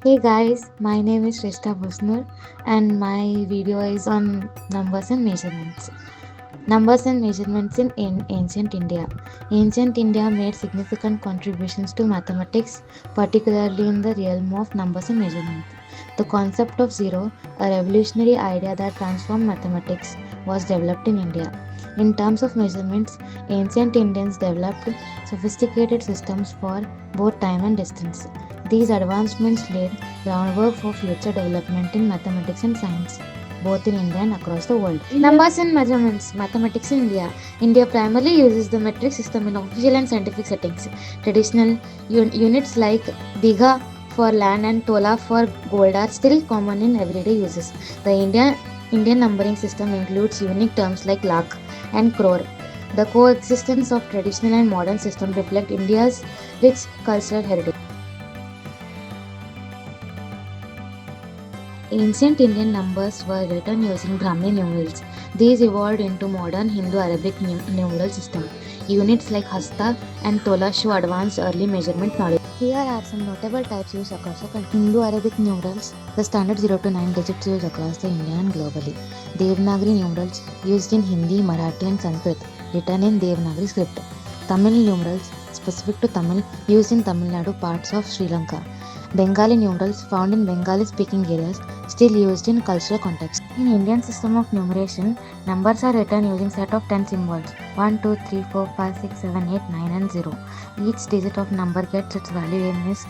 Hey guys, my name is Shrestha Bhusnur and my video is on numbers and measurements. Numbers and measurements in ancient India. Ancient India made significant contributions to mathematics, particularly in the realm of numbers and measurements. The concept of zero, a revolutionary idea that transformed mathematics, was developed in India. In terms of measurements, ancient Indians developed sophisticated systems for both time and distance. These advancements laid groundwork for future development in mathematics and science, both in India and across the world. Numbers and measurements. Mathematics in India. India primarily uses the metric system in official and scientific settings. Traditional units like Bigha for land and Tola for gold are still common in everyday uses. The Indian numbering system includes unique terms like lakh and crore. The coexistence of traditional and modern systems reflect India's rich cultural heritage. Ancient Indian numbers were written using Brahmi numerals. These evolved into modern Hindu-Arabic numeral system. Units like Hasta and Tola show advanced early measurement knowledge. Here are some notable types used across the country. Hindu-Arabic numerals, the standard 0 to 9 digits used across the India and globally. Devanagari numerals, used in Hindi, Marathi and Sanskrit, written in Devanagari script. Tamil numerals, specific to Tamil, used in Tamil Nadu, parts of Sri Lanka. Bengali numerals, found in Bengali speaking areas, still used in cultural context. In Indian system of numeration, numbers are written using set of 10 symbols 1, 2, 3, 4, 5, 6, 7, 8, 9 and 0. Each digit of number gets its value in this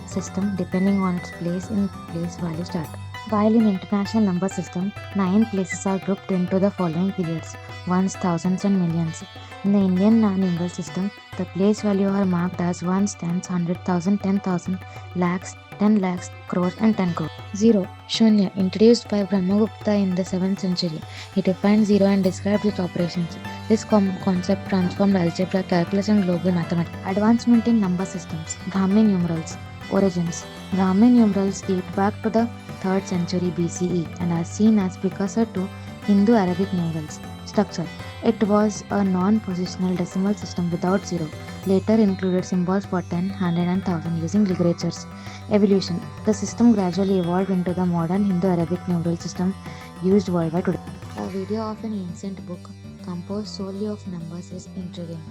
system depending on its place in place value start. While in international number system, 9 places are grouped into the following periods: ones, thousands and millions. In the Indian numeral system, the place value are marked as ones, tens, 100,000, 10,000, lakhs, 10 lakhs, crores and 10 crores. 0. Shunya, introduced by Brahmagupta in the 7th century. He defined 0 and described its operations. This concept transformed algebra, calculus and global mathematics. Advancement in number systems. Brahmi numerals. Origins. Brahmi numerals date back to the 3rd century BCE and are seen as precursor to Hindu-Arabic numerals. Structure. It was a non-positional decimal system without zero. Later included symbols for 10, 100 and 1000 using ligatures. Evolution. The system gradually evolved into the modern Hindu-Arabic numeral system used worldwide today. A video of an ancient book composed solely of numbers is intriguing.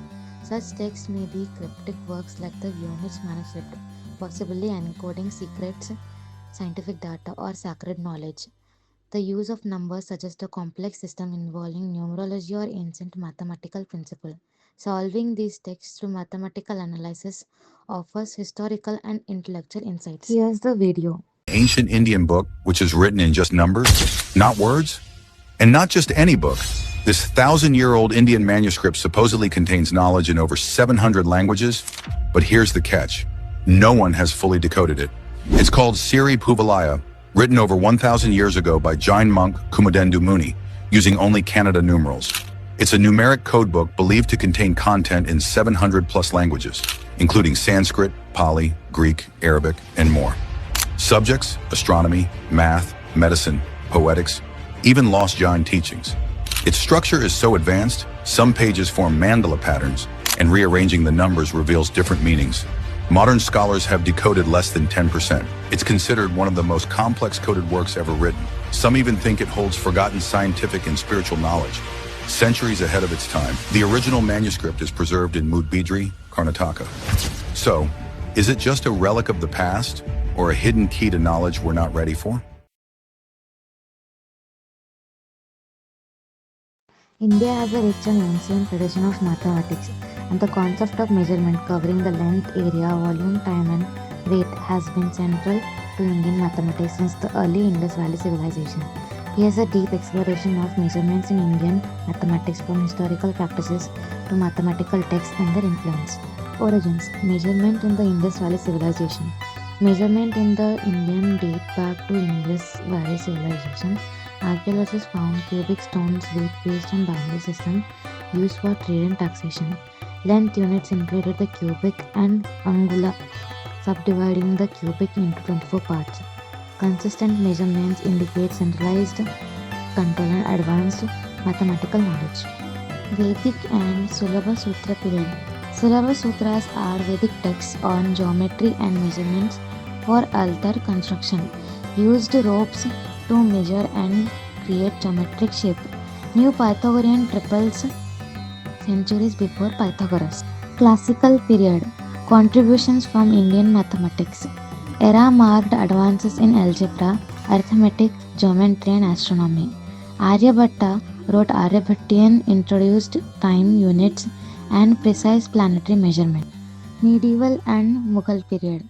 Such texts may be cryptic works like the Voynich manuscript, possibly encoding secrets, scientific data, or sacred knowledge. The use of numbers suggests a complex system involving numerology or ancient mathematical principle. Solving these texts through mathematical analysis offers historical and intellectual insights. Here's the video. Ancient Indian book, which is written in just numbers, not words, and not just any book. This 1,000-year-old Indian manuscript supposedly contains knowledge in over 700 languages, but here's the catch. No one has fully decoded it. It's called Siri Puvalaya, written over 1,000 years ago by Jain monk Kumadendu Muni, using only Kannada numerals. It's a numeric codebook believed to contain content in 700+ languages, including Sanskrit, Pali, Greek, Arabic, and more. Subjects: astronomy, math, medicine, poetics, even lost Jain teachings. Its structure is so advanced, some pages form mandala patterns, and rearranging the numbers reveals different meanings. Modern scholars have decoded less than 10%. It's considered one of the most complex coded works ever written. Some even think it holds forgotten scientific and spiritual knowledge, centuries ahead of its time. The original manuscript is preserved in Mudbidri, Karnataka. So, is it just a relic of the past, or a hidden key to knowledge we're not ready for? India has a rich and ancient tradition of mathematics, and the concept of measurement covering the length, area, volume, time, and weight has been central to Indian mathematics since the early Indus Valley civilization. Here's a deep exploration of measurements in Indian mathematics from historical practices to mathematical texts and their influence. Origins. Measurement in the Indus Valley civilization. Measurement in the Indian date back to Indus Valley civilization. Archaeologists found cubic stones, weight-based and boundary system used for trade and taxation. Length units included the cubic and angula, subdividing the cubic into 24 parts. Consistent measurements indicate centralized control and advanced mathematical knowledge. Vedic and Sulba Sutra Period. Sulba Sutras are Vedic texts on geometry and measurements for altar construction, used ropes to measure and create geometric shape. New Pythagorean triples centuries before Pythagoras. Classical period. Contributions from Indian mathematics. Era marked advances in algebra, arithmetic, geometry, and astronomy. Aryabhatta wrote Aryabhatian introduced time units and precise planetary measurement. Medieval and Mughal period.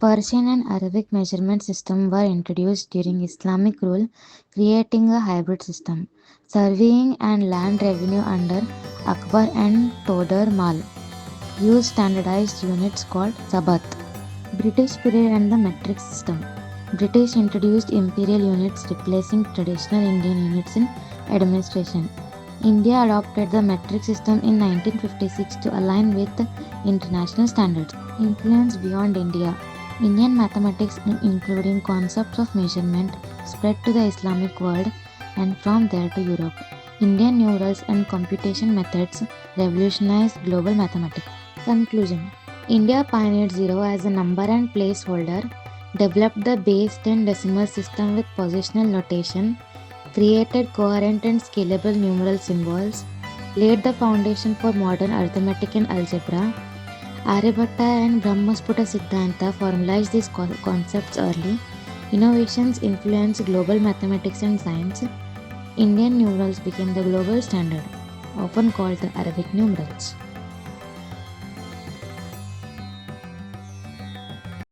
Persian and Arabic measurement system were introduced during Islamic rule, creating a hybrid system. Surveying and land revenue under Akbar and Todar Mal used standardized units called Zabat. British period and the metric system. British introduced imperial units replacing traditional Indian units in administration. India adopted the metric system in 1956 to align with the international standards. Influence beyond India. Indian mathematics, including concepts of measurement, spread to the Islamic world and from there to Europe. Indian numerals and computation methods revolutionized global mathematics. Conclusion. India pioneered zero as a number and placeholder, developed the base 10 decimal system with positional notation, created coherent and scalable numeral symbols, laid the foundation for modern arithmetic and algebra. Aryabhatta and Brahmasputa Siddhanta formalized these concepts early. Innovations influenced global mathematics and science. Indian numerals became the global standard, often called the Arabic numerals.